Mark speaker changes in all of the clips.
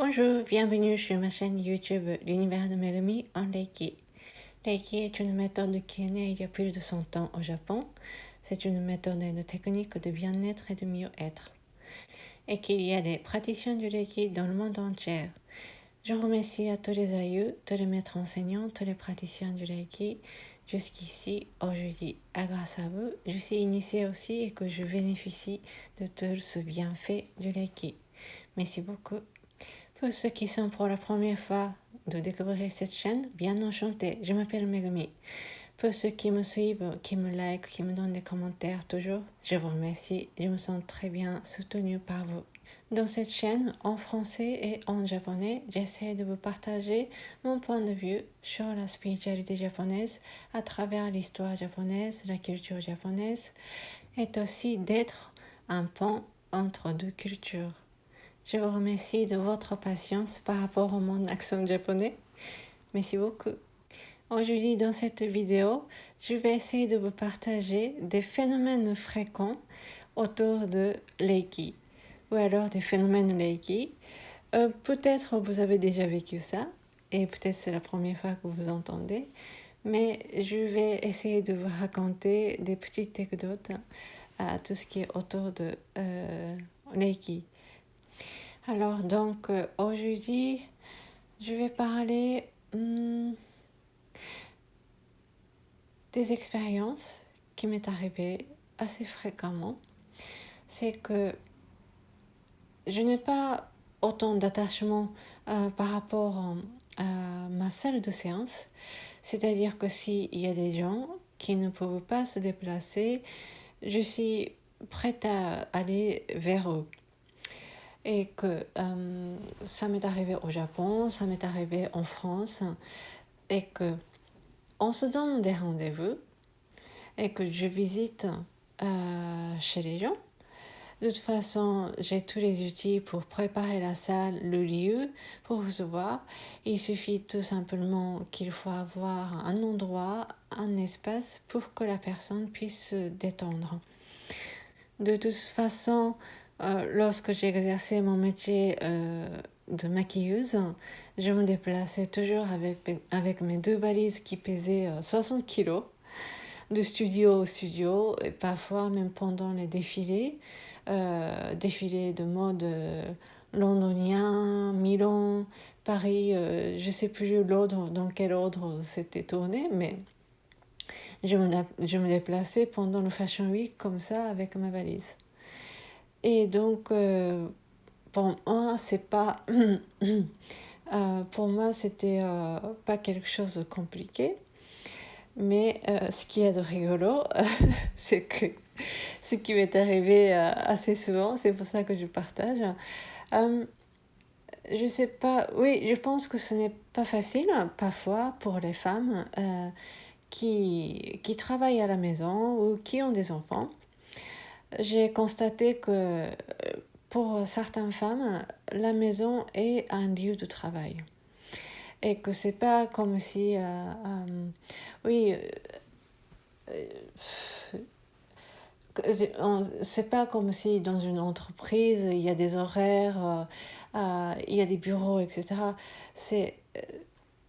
Speaker 1: Bonjour, bienvenue sur ma chaîne YouTube L'univers de Megumi en Reiki. Reiki est une méthode qui est née il y a plus de 100 ans au Japon. C'est une méthode et une technique de bien-être et de mieux-être. Et qu'il y a des praticiens du Reiki dans le monde entier. Je remercie à tous les aïeux, tous les maîtres enseignants, tous les praticiens du Reiki jusqu'ici, aujourd'hui. Et grâce à vous, je suis initiée aussi et que je bénéficie de tout ce bienfait du Reiki. Merci beaucoup. Pour ceux qui sont pour la première fois de découvrir cette chaîne, bien enchanté, je m'appelle Megumi. Pour ceux qui me suivent, qui me like, qui me donnent des commentaires toujours, je vous remercie, je me sens très bien soutenue par vous. Dans cette chaîne, en français et en japonais, j'essaie de vous partager mon point de vue sur la spiritualité japonaise à travers l'histoire japonaise, la culture japonaise, et aussi d'être un pont entre deux cultures. Je vous remercie de votre patience par rapport à mon accent japonais. Merci beaucoup. Aujourd'hui, dans cette vidéo, je vais essayer de vous partager des phénomènes fréquents autour de Reiki, ou alors des phénomènes Reiki. Peut-être vous avez déjà vécu ça, et peut-être c'est la première fois que vous entendez, mais je vais essayer de vous raconter des petites anecdotes à tout ce qui est autour de Reiki. Alors donc aujourd'hui, je vais parler des expériences qui m'est arrivées assez fréquemment. C'est que je n'ai pas autant d'attachement par rapport à ma salle de séance. C'est-à-dire que s'il y a des gens qui ne peuvent pas se déplacer, je suis prête à aller vers eux. Et que ça m'est arrivé au Japon, ça m'est arrivé en France, et que on se donne des rendez-vous et que je visite chez les gens. De toute façon, j'ai tous les outils pour préparer la salle, le lieu pour recevoir. Il suffit tout simplement qu'il faut avoir un endroit, un espace pour que la personne puisse se détendre. De toute façon, lorsque j'exerçais mon métier de maquilleuse, je me déplaçais toujours avec mes 2 valises qui pesaient 60 kilos, de studio au studio, et parfois même pendant les défilés de mode londonien, Milan, Paris, je ne sais plus l'ordre, dans quel ordre c'était tourné, mais je me déplaçais pendant le Fashion Week comme ça avec ma valise. Et donc, pour moi, c'est pas... pour moi, c'était pas quelque chose de compliqué. Mais ce qui est de rigolo, c'est que ce qui m'est arrivé assez souvent, c'est pour ça que je partage. Je sais pas, oui, je pense que ce n'est pas facile, parfois, pour les femmes qui travaillent à la maison ou qui ont des enfants. J'ai constaté que pour certaines femmes, la maison est un lieu de travail. Et que c'est pas comme si... oui... c'est pas comme si dans une entreprise, il y a des horaires, il y a des bureaux, etc. C'est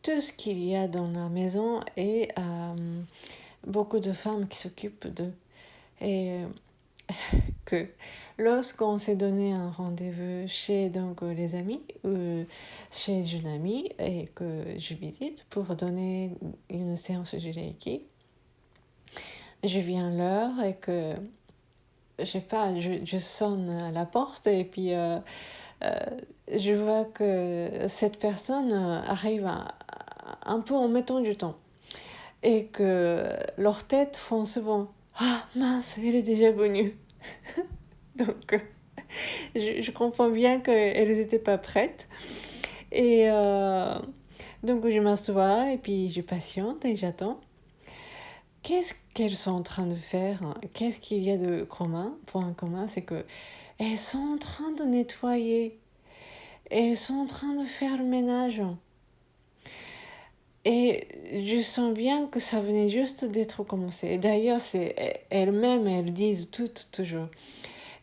Speaker 1: tout ce qu'il y a dans la maison et beaucoup de femmes qui s'occupent d'eux. Et que lorsqu'on s'est donné un rendez-vous chez donc, les amis ou chez une amie et que je visite pour donner une séance de Reiki, je viens l'heure et que je sais pas, je sonne à la porte et puis je vois que cette personne arrive un peu en mettant du temps et que leurs têtes font souvent « Ah mince, elle est déjà venue !» Donc, je comprends bien qu'elles n'étaient pas prêtes. Et donc, je m'assois et puis je patiente et j'attends. Qu'est-ce qu'elles sont en train de faire? Qu'est-ce qu'il y a de commun? Point commun, c'est qu'elles sont en train de nettoyer. Elles sont en train de faire le ménage. Et je sens bien que ça venait juste d'être commencé. Et d'ailleurs, elles-mêmes, elles disent toutes toujours.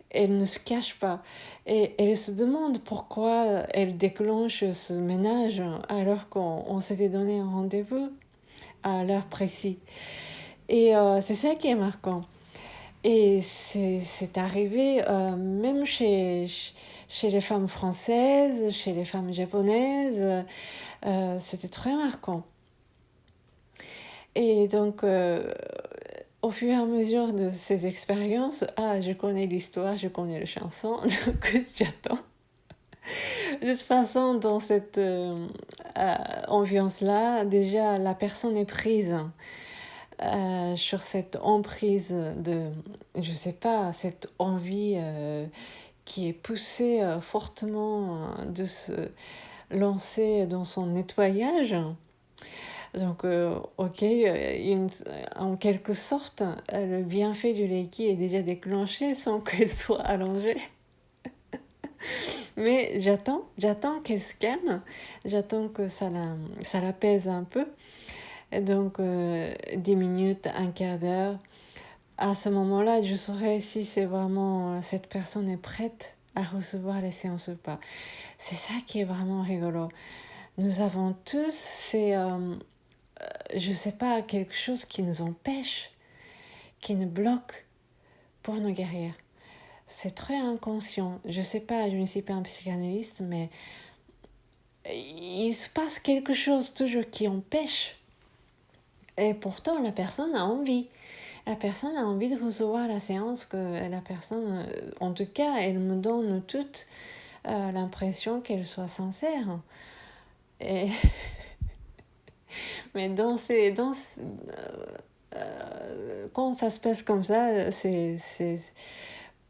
Speaker 1: Elles ne se cachent pas. Et elle se demande pourquoi elle déclenche ce ménage alors qu'on s'était donné un rendez-vous à l'heure précise. Et c'est ça qui est marquant. Et c'est arrivé même chez les femmes françaises, chez les femmes japonaises. C'était très marquant. Et donc, au fur et à mesure de ces expériences, je connais l'histoire, je connais la chanson, donc j'attends. De toute façon, dans cette ambiance-là, déjà, la personne est prise sur cette emprise de, je sais pas, cette envie qui est poussée fortement de se lancer dans son nettoyage. Donc, ok, en quelque sorte, le bienfait du Reiki est déjà déclenché sans qu'elle soit allongée. Mais j'attends qu'elle se calme, j'attends que ça l'apaise un peu. Et donc, 10 minutes, un quart d'heure. À ce moment-là, je saurai si c'est vraiment cette personne est prête à recevoir les séances ou pas. C'est ça qui est vraiment rigolo. Nous avons tous je sais pas, quelque chose qui nous empêche, qui nous bloque pour nos guérir. C'est très inconscient. Je sais pas, je ne suis pas un psychanalyste, mais il se passe quelque chose toujours qui empêche. Et pourtant, la personne a envie. La personne a envie de recevoir la séance, que la personne, en tout cas, elle me donne toute l'impression qu'elle soit sincère. Et mais quand ça se passe comme ça,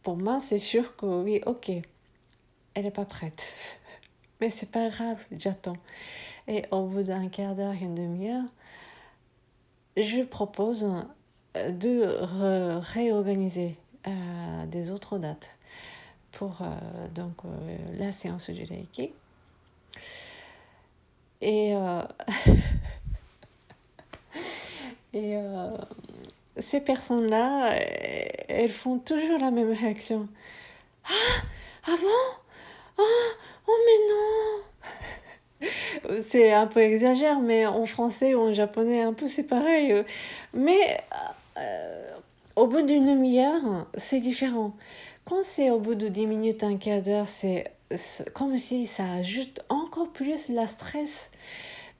Speaker 1: pour moi, c'est sûr que oui, ok, elle n'est pas prête. Mais c'est pas grave, j'attends. Et au bout d'un quart d'heure, une demi-heure, je propose de réorganiser des autres dates pour la séance du Reiki. Et, et ces personnes-là, elles font toujours la même réaction. Ah bon? Oh mais non! C'est un peu exagère, mais en français ou en japonais, un peu c'est pareil. Mais au bout d'une demi-heure, c'est différent. Quand c'est au bout de 10 minutes, un quart d'heure, c'est comme si ça ajoute encore plus la stress.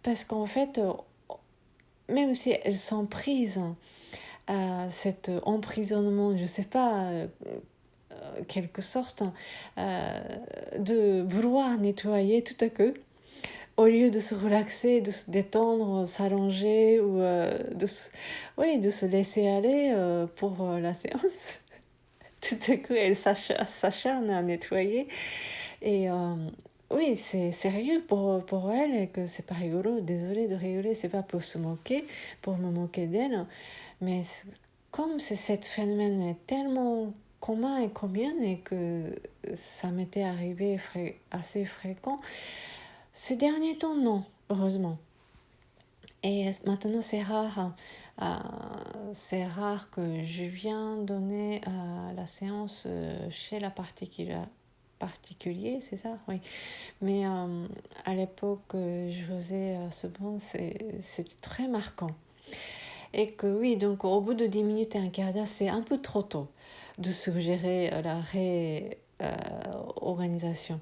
Speaker 1: Parce qu'en fait, même si elles sont prises à cet emprisonnement, je sais pas, quelque sorte, de vouloir nettoyer tout à coup, au lieu de se relaxer, de se détendre, s'allonger ou de se laisser aller pour la séance. Tout à coup, elle s'acharne à nettoyer. Et oui, c'est sérieux pour elle et que c'est pas rigolo. Désolée de rigoler, c'est pas pour se moquer, pour me moquer d'elle. Mais comme cet phénomène est tellement commun et commun et que ça m'était arrivé assez fréquent, ces derniers temps, non, heureusement. Et maintenant, c'est rare que je viens donner la séance chez la particulier, c'est ça? Oui. Mais à l'époque, je faisais ce bon, c'était très marquant. Et que oui, donc au bout de 10 minutes et un quart d'heure, c'est un peu trop tôt de suggérer la réorganisation.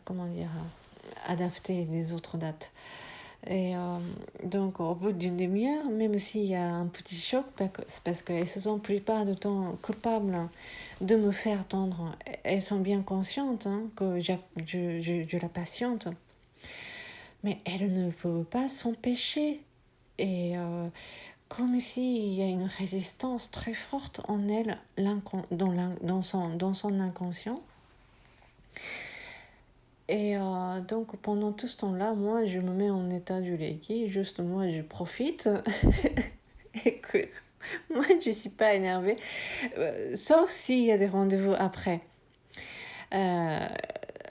Speaker 1: Comment dire, adapter les autres dates. Et donc, au bout d'une demi-heure, même s'il y a un petit choc, parce qu'elles se sont la plupart du temps coupables de me faire attendre, elles sont bien conscientes que je la patiente, mais elles ne peuvent pas s'empêcher. Et comme s'il y a une résistance très forte en elles, dans son inconscient. Et donc pendant tout ce temps-là, moi je me mets en état du Reiki, juste moi je profite et que moi je suis pas énervée, sauf s'il y a des rendez-vous après. Là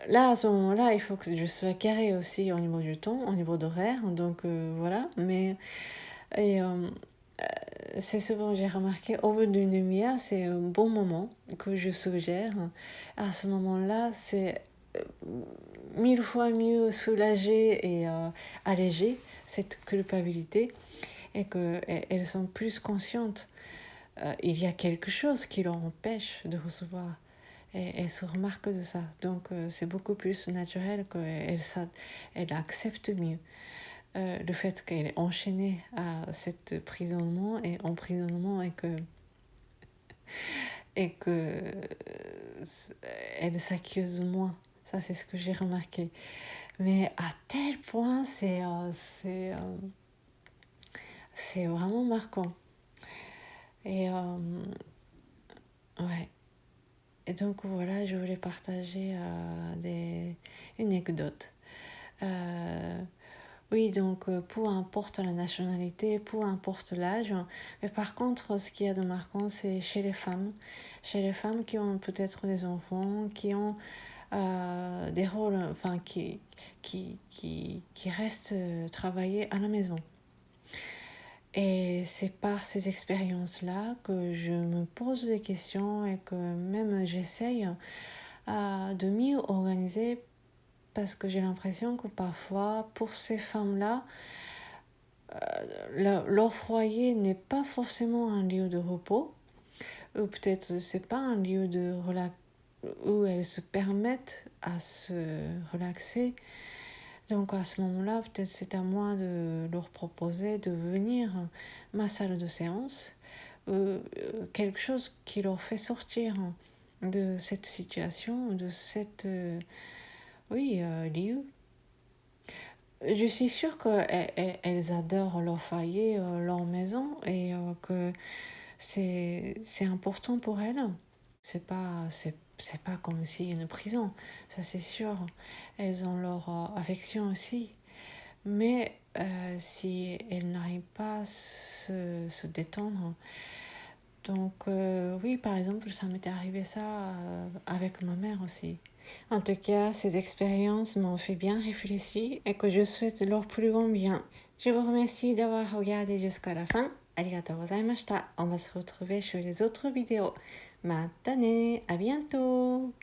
Speaker 1: à ce moment-là, il faut que je sois carré aussi au niveau du temps, au niveau d'horaire, donc voilà. Mais et c'est souvent, j'ai remarqué, au bout d'une demi-heure, c'est un bon moment que je suggère. À ce moment-là, c'est 1000 fois mieux soulagé et allégé cette culpabilité et qu'elles sont plus conscientes. Il y a quelque chose qui leur empêche de recevoir. Et elles se remarquent de ça. Donc c'est beaucoup plus naturel qu'elles acceptent mieux. Le fait qu'elle est enchaînée à cet emprisonnement et que elle s'accuse moins. Ça, c'est ce que j'ai remarqué. Mais à tel point, c'est vraiment marquant. Et ouais. Et donc voilà, je voulais partager une anecdote. Oui, donc peu importe la nationalité, peu importe l'âge, mais par contre, ce qu'il y a de marquant, c'est chez les femmes. Chez les femmes qui ont peut-être des enfants, qui ont des rôles, enfin, qui restent travailler à la maison. Et c'est par ces expériences-là que je me pose des questions et que même j'essaye de mieux organiser parce que j'ai l'impression que parfois, pour ces femmes-là, leur foyer n'est pas forcément un lieu de repos, ou peut-être c'est pas un lieu de où elles se permettent à se relaxer. Donc à ce moment-là, peut-être c'est à moi de leur proposer de venir à ma salle de séance, quelque chose qui leur fait sortir de cette situation, de cette lieu. Je suis sûre qu'elles adorent leur foyer, leur maison et que c'est important pour elles. C'est pas comme si une prison, ça c'est sûr. Elles ont leur affection aussi. Mais si elles n'arrivent pas à se détendre, donc oui, par exemple, ça m'était arrivé ça avec ma mère aussi. En tout cas, ces expériences m'ont fait bien réfléchir et que je souhaite leur plus grand bien. Je vous remercie d'avoir regardé jusqu'à la fin. Arigatou gozaimashita. On va se retrouver sur les autres vidéos. Matane, à bientôt.